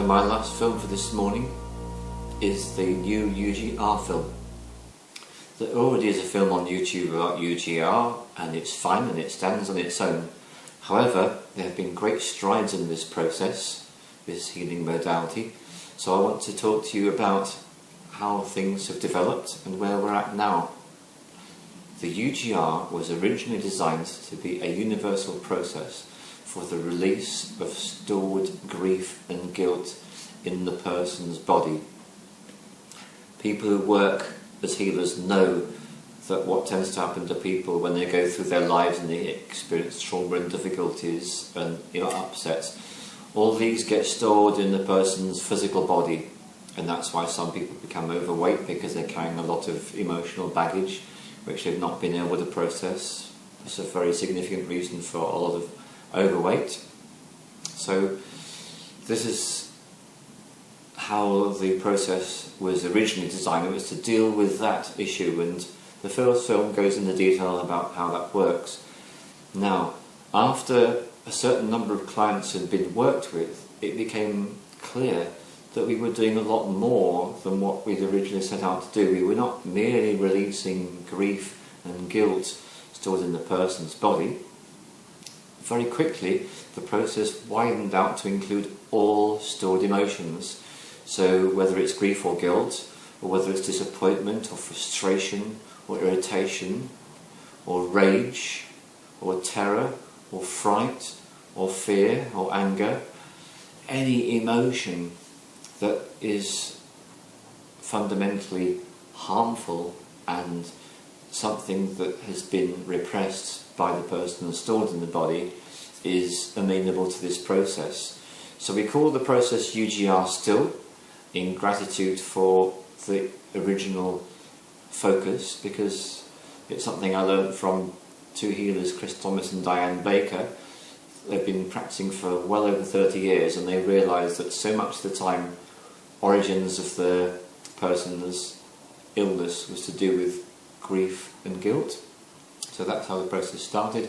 my last film for this morning is the new UGR film. There already is a film on YouTube about UGR, and it's fine and it stands on its own. However, there have been great strides in this process, this healing modality, so I want to talk to you about how things have developed and where we're at now. The UGR was originally designed to be a universal process for the release of stored grief and guilt in the person's body. People who work as healers know that what tends to happen to people when they go through their lives and they experience trauma and difficulties and upsets, all these get stored in the person's physical body, and that's why some people become overweight, because they're carrying a lot of emotional baggage which they've not been able to process. It's a very significant reason for a lot of overweight. So this is how the process was originally designed. It was to deal with that issue, and the first film goes into detail about how that works. Now, after a certain number of clients had been worked with, it became clear that we were doing a lot more than what we'd originally set out to do. We were not merely releasing grief and guilt stored in the person's body. Very quickly, the process widened out to include all stored emotions. So whether it's grief or guilt, or whether it's disappointment or frustration or irritation or rage or terror or fright or fear or anger, any emotion that is fundamentally harmful and something that has been repressed by the person and stored in the body is amenable to this process. So we call the process UGR still, in gratitude for the original focus, because it's something I learned from two healers, Chris Thomas and Diane Baker. They've been practicing for well over 30 years, and they realised that so much of the time origins of the person's illness was to do with grief and guilt. So that's how the process started.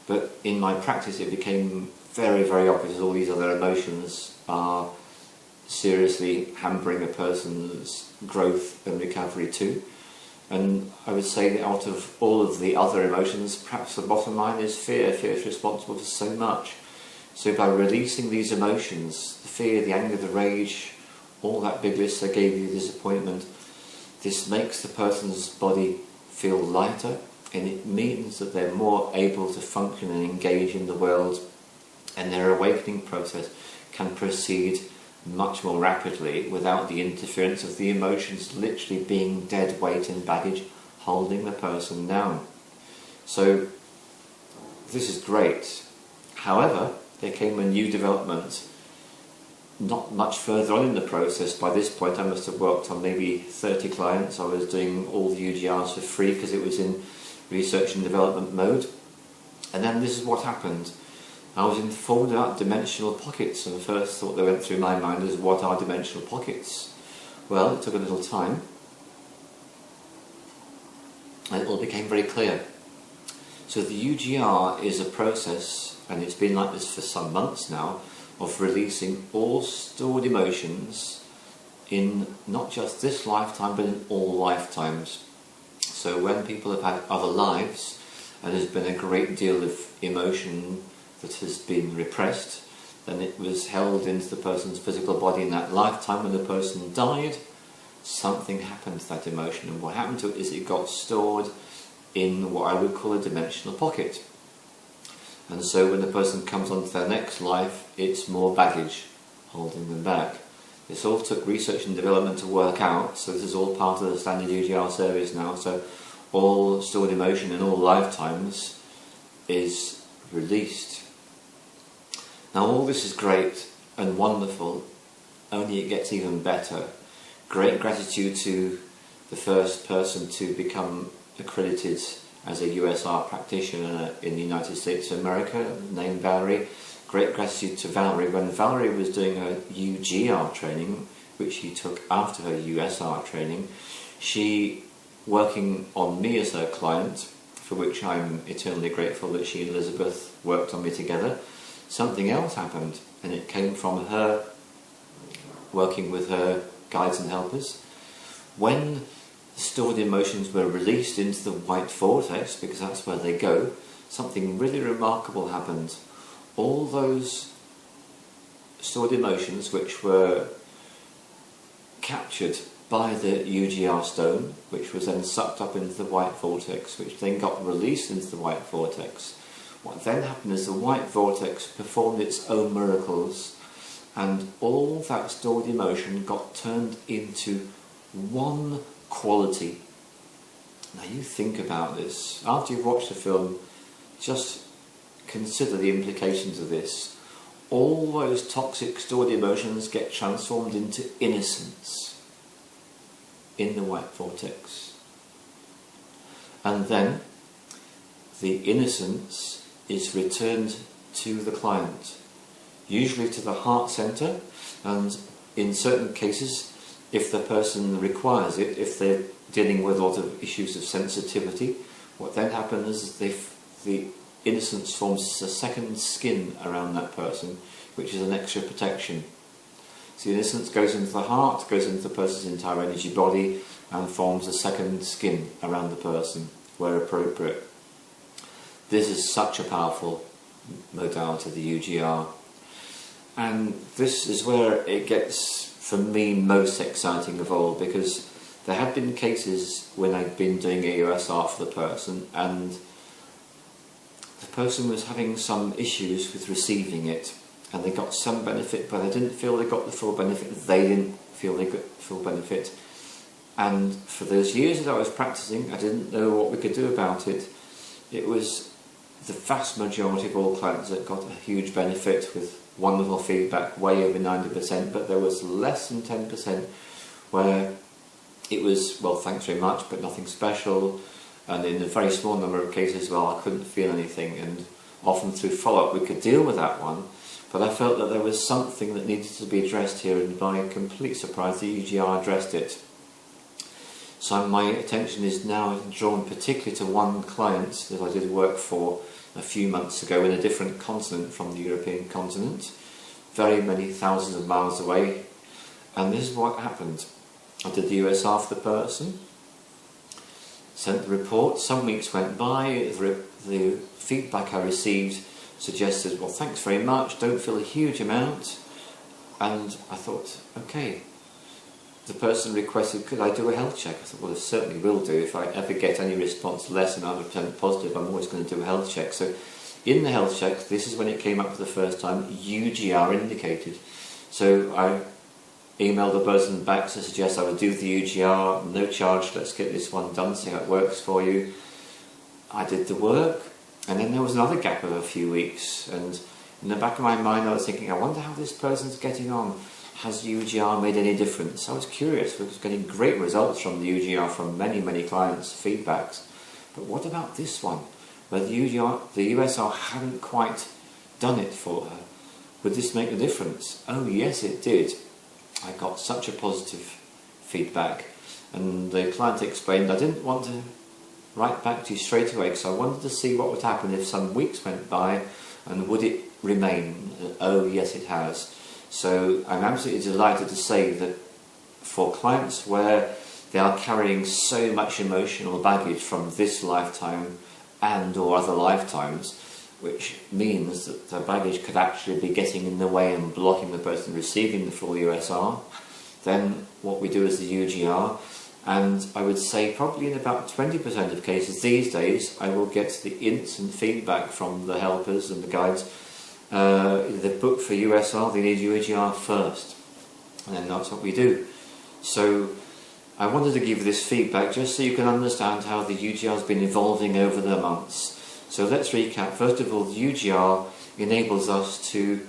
But in my practice it became very, very obvious all these other emotions are seriously hampering a person's growth and recovery too. And I would say that out of all of the other emotions, perhaps the bottom line is fear. Fear is responsible for so much. So by releasing these emotions, the fear, the anger, the rage, all that big list I gave you, disappointment, this makes the person's body feel lighter, and it means that they're more able to function and engage in the world, and their awakening process can proceed much more rapidly without the interference of the emotions literally being dead weight and baggage holding the person down. So this is great. However, there came a new development not much further on in the process. By this point I must have worked on maybe 30 clients. I was doing all the UGRs for free because it was in research and development mode. And then this is what happened. I was informed about dimensional pockets, and the first thought that went through my mind is, what are dimensional pockets? Well, it took a little time, and it all became very clear. So the UGR is a process, and it's been like this for some months now, of releasing all stored emotions in not just this lifetime but in all lifetimes. So when people have had other lives and there's been a great deal of emotion that has been repressed, then it was held into the person's physical body in that lifetime. When the person died, something happened to that emotion, and what happened to it is it got stored in what I would call a dimensional pocket. And so when the person comes on to their next life, it's more baggage holding them back. This all took research and development to work out, so this is all part of the standard UGR service now. So all stored emotion in all lifetimes is released. Now all this is great and wonderful, only it gets even better. Great gratitude to the first person to become accredited as a USR practitioner in the United States of America, named Valerie. Great gratitude to Valerie. When Valerie was doing her UGR training, which she took after her USR training, she, working on me as her client, for which I'm eternally grateful that she and Elizabeth worked on me together, something else happened, and it came from her working with her guides and helpers. When the stored emotions were released into the white vortex, because that's where they go, something really remarkable happened. All those stored emotions which were captured by the UGR stone, which was then sucked up into the white vortex, which then got released into the white vortex. What then happened is the white vortex performed its own miracles, and all that stored emotion got turned into one quality. Now you think about this. After you've watched the film, just consider the implications of this. All those toxic stored emotions get transformed into innocence in the white vortex. And then the innocence is returned to the client, usually to the heart centre, and in certain cases, if the person requires it, if they're dealing with a lot of issues of sensitivity, what then happens is the innocence forms a second skin around that person, which is an extra protection. So the innocence goes into the heart, goes into the person's entire energy body, and forms a second skin around the person, where appropriate. This is such a powerful modality, the UGR. And this is where it gets, for me, most exciting of all, because there have been cases when I've been doing a USR for the person, and the person was having some issues with receiving it, and they got some benefit, but they didn't feel they got the full benefit. They didn't feel they got full benefit. And for those years that I was practicing, I didn't know what we could do about it. It was the vast majority of all clients that got a huge benefit with wonderful feedback, way over 90%, but there was less than 10% where it was, well, thanks very much, but nothing special. And in a very small number of cases, well, I couldn't feel anything. And often through follow-up, we could deal with that one. But I felt that there was something that needed to be addressed here, and by complete surprise, the UGR addressed it. So my attention is now drawn particularly to one client that I did work for a few months ago in a different continent from the European continent, very many thousands of miles away. And this is what happened. I did the USR for the person, sent the report. Some weeks went by, the feedback I received suggested, well, thanks very much, don't feel a huge amount. And I thought, okay. The person requested, could I do a health check? I thought, well, I certainly will do. If I ever get any response less than 100% positive, I'm always going to do a health check. So in the health check, this is when it came up for the first time, UGR indicated. So I emailed the person back to suggest I would do the UGR, no charge, let's get this one done, see how it works for you. I did the work, and then there was another gap of a few weeks, and in the back of my mind I was thinking, I wonder how this person's getting on. Has UGR made any difference? I was curious, because I was getting great results from the UGR from many, many clients' feedbacks. But what about this one, where the USR hadn't quite done it for her? Would this make a difference? Oh yes, it did. I got such a positive feedback, and the client explained, I didn't want to write back to you straight away because I wanted to see what would happen if some weeks went by, and would it remain? Oh yes, it has. So I'm absolutely delighted to say that for clients where they are carrying so much emotional baggage from this lifetime and or other lifetimes, which means that the baggage could actually be getting in the way and blocking the person receiving the full USR, then what we do is the UGR, and I would say probably in about 20% of cases these days I will get the instant feedback from the helpers and the guides. The book for USR, they need UGR first, and then that's what we do. So I wanted to give this feedback just so you can understand how the UGR has been evolving over the months. So let's recap. First of all, the UGR enables us to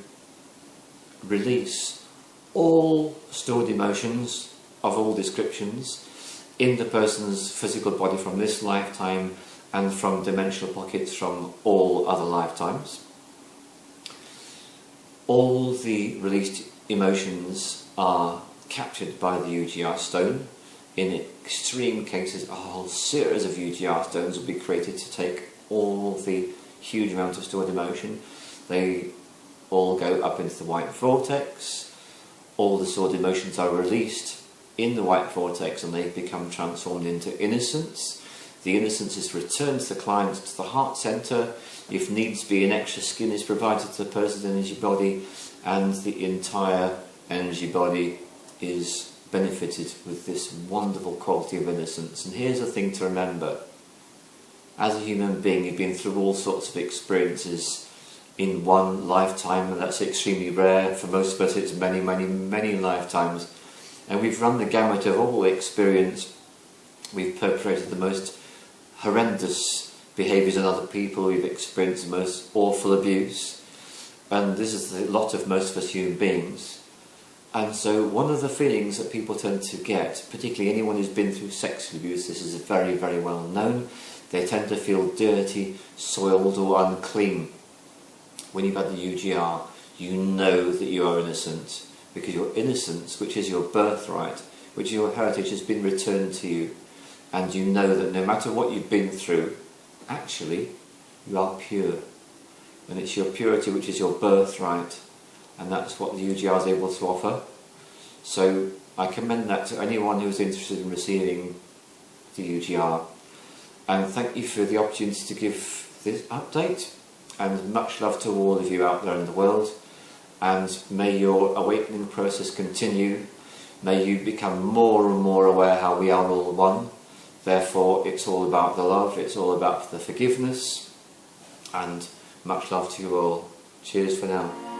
release all stored emotions of all descriptions in the person's physical body from this lifetime and from dimensional pockets from all other lifetimes. All the released emotions are captured by the UGR stone. In extreme cases, a whole series of UGR stones will be created to take all the huge amount of stored emotion. They all go up into the white vortex. all the stored emotions are released in the white vortex and they become transformed into innocence. The innocence is returned to the client, to the heart centre. If needs be, an extra skin is provided to the person's energy body, and the entire energy body is benefited with this wonderful quality of innocence. And here's the thing to remember. As a human being, you've been through all sorts of experiences in one lifetime, and that's extremely rare. For most of us it's many, many, many lifetimes. And we've run the gamut of all experience. We've perpetrated the most horrendous behaviours in other people. We've experienced the most awful abuse. And this is the lot of most of us human beings. And so one of the feelings that people tend to get, particularly anyone who's been through sexual abuse, this is very, very well known, they tend to feel dirty, soiled or unclean. When you've had the UGR, you know that you are innocent, because your innocence, which is your birthright, which is your heritage, has been returned to you. And you know that no matter what you've been through, actually, you are pure. And it's your purity which is your birthright. And that's what the UGR is able to offer. So I commend that to anyone who's interested in receiving the UGR. And thank you for the opportunity to give this update. And much love to all of you out there in the world. And may your awakening process continue. May you become more and more aware how we are all one. Therefore, it's all about the love, it's all about the forgiveness. And much love to you all. Cheers for now.